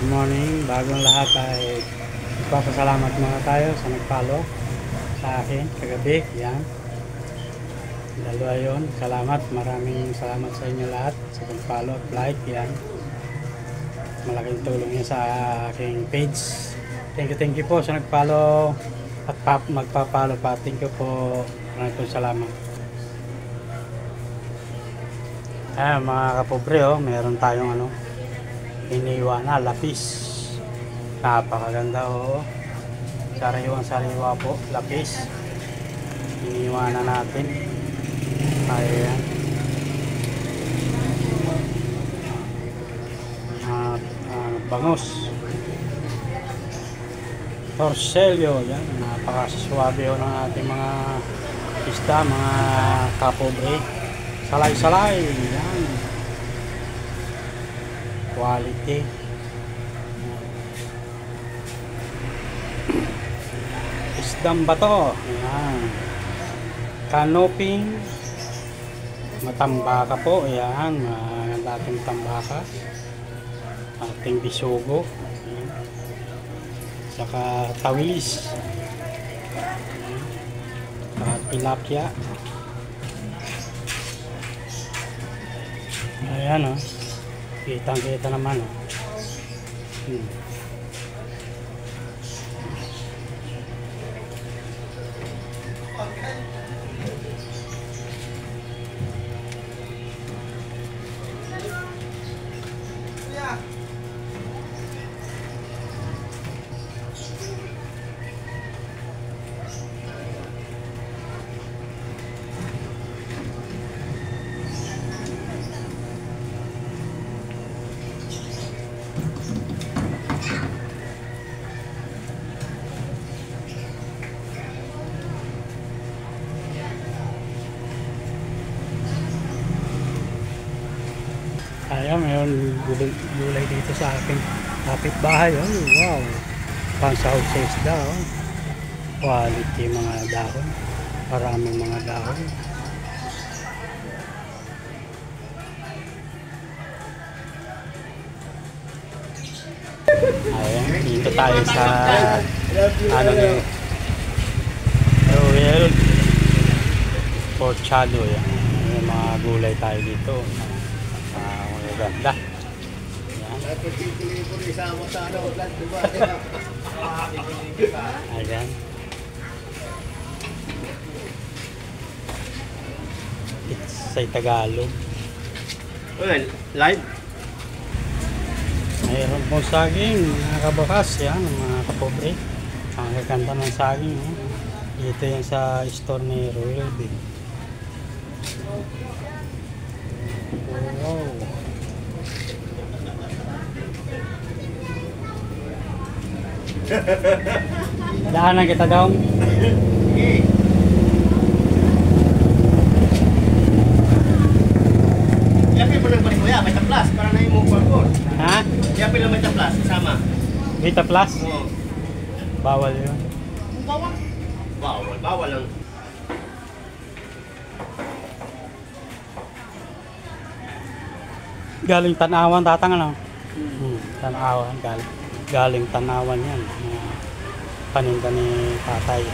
Good morning. Bagong lahat ay magpapasalamat muna tayo sa nag-follow sa akin kagabi. Yan. Dalawa yun. Salamat. Maraming salamat sa inyo lahat sa pag-follow at like. Yan. Malaking tulong yan sa aking page. Thank you po sa nag-follow at magpa-follow pa. Thank you po. Maraming po salamat. Ayan mga kapobre, meron tayong iniwan na lapis. Napakaganda sariwa po, lapis. Iniwan na natin. Ayan. Bangus. Torselyo, yan. Napakaswabe ng ating mga isda, mga kapobre. Salay-salay, yan. Quality. Isdang bato, yan. Canoping. Matambaka po, yan. Ating tambaka. Ating bisugo. Yan. Saka tawilis. At tilapia. Ayan kitang-kita naman Ayan, mayroon gulay dito sa aking kapitbahay. Wow, pansahog sa isda. Quality mga dahon, maraming mga dahon. Ayan, dito tayo sa Royal Porchado. Yan, may mga gulay tayo dito. Ganda. Ayan. It's sa Tagalog. Well, live. Mayroon pong saging, mga kabakas. Yan, mga kapobre. Ang gaganda ng saging. Dito yan sa store ni Royal Big. Wow. Daanan kita daw. Yapin mo lang balik kuya, may taplas para na yung mukha. Ha? Yapin lang may taplas, sama. Vita Plus? Oo. Bawal yun. Bawal? Bawal lang. Galing Tanawan tatang Tanawan galing Tanawan yan. Paninda ni tatay.